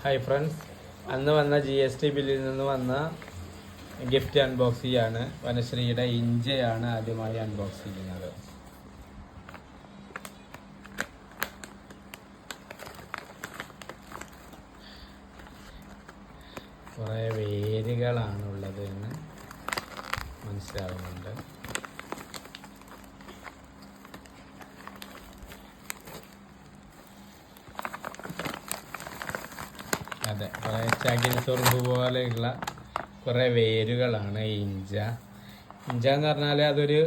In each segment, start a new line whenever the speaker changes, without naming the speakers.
Hi friends, അന്ന് വന്ന GST ബില്ലിൽ നിന്ന് വന്ന ഗിഫ്റ്റ് അൺബോക്സ് ചെയ്യാണ്. വനശ്രീയുടെ ഇഞ്ചയാണ് ആദ്യമായി അൺബോക്സ് ചെയ്യുന്നത്. കുറേ വേരുകളാണുള്ളത് എന്ന് മനസ്സിലാവുന്നുണ്ട്. അതെ, കുറേ ചകിരിത്തുറുമ്പ് പോലെയുള്ള കുറേ വേരുകളാണ് ഇഞ്ച. എന്ന് പറഞ്ഞാൽ അതൊരു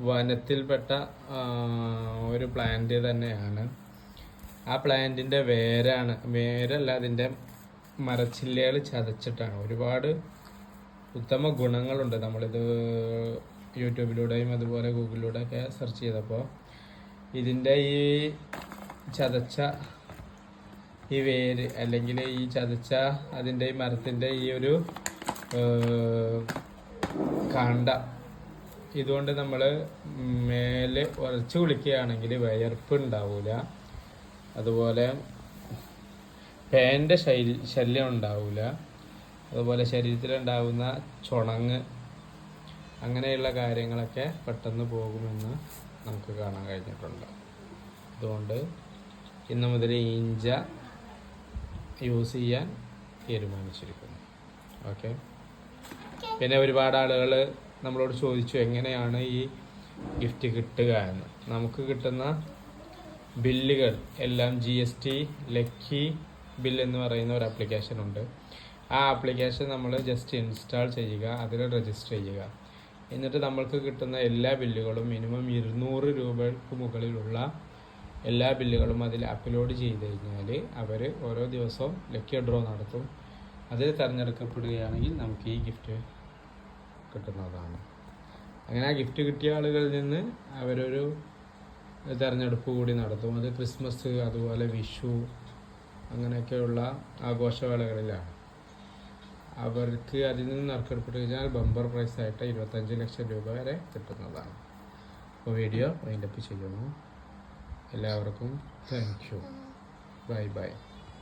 വനത്തിൽപ്പെട്ട ഒരു പ്ലാന്റ് തന്നെയാണ്. ആ പ്ലാന്റിൻ്റെ വേരല്ല, അതിൻ്റെ മരച്ചില്ലകൾ ചതച്ചിട്ടാണ്. ഒരുപാട് ഉത്തമ ഗുണങ്ങളുണ്ട്. നമ്മളിത് യൂട്യൂബിലൂടെയും അതുപോലെ ഗൂഗിളിലൂടെയൊക്കെ സെർച്ച് ചെയ്തപ്പോൾ ഇതിൻ്റെ ഈ ചതച്ച ഈ വേര് അല്ലെങ്കിൽ ഈ ചതച്ച അതിൻ്റെ ഈ മരത്തിൻ്റെ ഈ ഒരു കാണ്ട ഇതുകൊണ്ട് നമ്മൾ മേലെ ഉരച്ച് കുളിക്കുകയാണെങ്കിൽ വിയർപ്പ് ഉണ്ടാവില്ല. അതുപോലെ പേൻ്റെ ശല്യം ഉണ്ടാവില്ല. അതുപോലെ ശരീരത്തിലുണ്ടാകുന്ന ചുണങ്ങ് അങ്ങനെയുള്ള കാര്യങ്ങളൊക്കെ പെട്ടെന്ന് പോകുമെന്ന് നമുക്ക് കാണാൻ കഴിഞ്ഞിട്ടുണ്ട്. അതുകൊണ്ട് ഇന്ന് മുതൽ ഇഞ്ച യൂസ് ചെയ്യാൻ തീരുമാനിച്ചിരിക്കുന്നു. ഓക്കെ. പിന്നെ ഒരുപാട് ആളുകൾ നമ്മളോട് ചോദിച്ചു എങ്ങനെയാണ് ഈ ഗിഫ്റ്റ് കിട്ടുക എന്ന്. നമുക്ക് കിട്ടുന്ന ബില്ലുകൾ എല്ലാം GST ലക്കി ബിൽ എന്ന് പറയുന്ന ഒരു ആപ്ലിക്കേഷൻ ഉണ്ട്. ആ ആപ്ലിക്കേഷൻ നമ്മൾ ജസ്റ്റ് ഇൻസ്റ്റാൾ ചെയ്യുക, അതിൽ രജിസ്റ്റർ ചെയ്യുക. എന്നിട്ട് നമ്മൾക്ക് കിട്ടുന്ന എല്ലാ ബില്ലുകളും മിനിമം 200 രൂപയ്ക്ക് മുകളിലുള്ള എല്ലാ ബില്ലുകളും അതിൽ അപ്ലോഡ് ചെയ്ത് കഴിഞ്ഞാൽ അവർ ഓരോ ദിവസവും ലക്കി ഡ്രോ നടത്തും. അതിൽ തിരഞ്ഞെടുക്കപ്പെടുകയാണെങ്കിൽ നമുക്ക് ഈ ഗിഫ്റ്റ് കിട്ടുന്നതാണ്. അങ്ങനെ ആ ഗിഫ്റ്റ് കിട്ടിയ ആളുകളിൽ നിന്ന് അവരൊരു തിരഞ്ഞെടുപ്പ് കൂടി നടത്തും. അത് ക്രിസ്മസ് അതുപോലെ വിഷു അങ്ങനെയൊക്കെയുള്ള ആഘോഷവേളകളിലാണ്. അവർക്ക് അതിൽ നിന്ന് നറുക്കെടുപ്പിട്ട് കഴിഞ്ഞാൽ ബമ്പർ പ്രൈസായിട്ട് 25 ലക്ഷം രൂപ വരെ കിട്ടുന്നതാണ്. അപ്പോൾ വീഡിയോ വൈൻഡപ്പ് ചെയ്യുന്നു. എല്ലാവർക്കും താങ്ക് യു. Bye bye.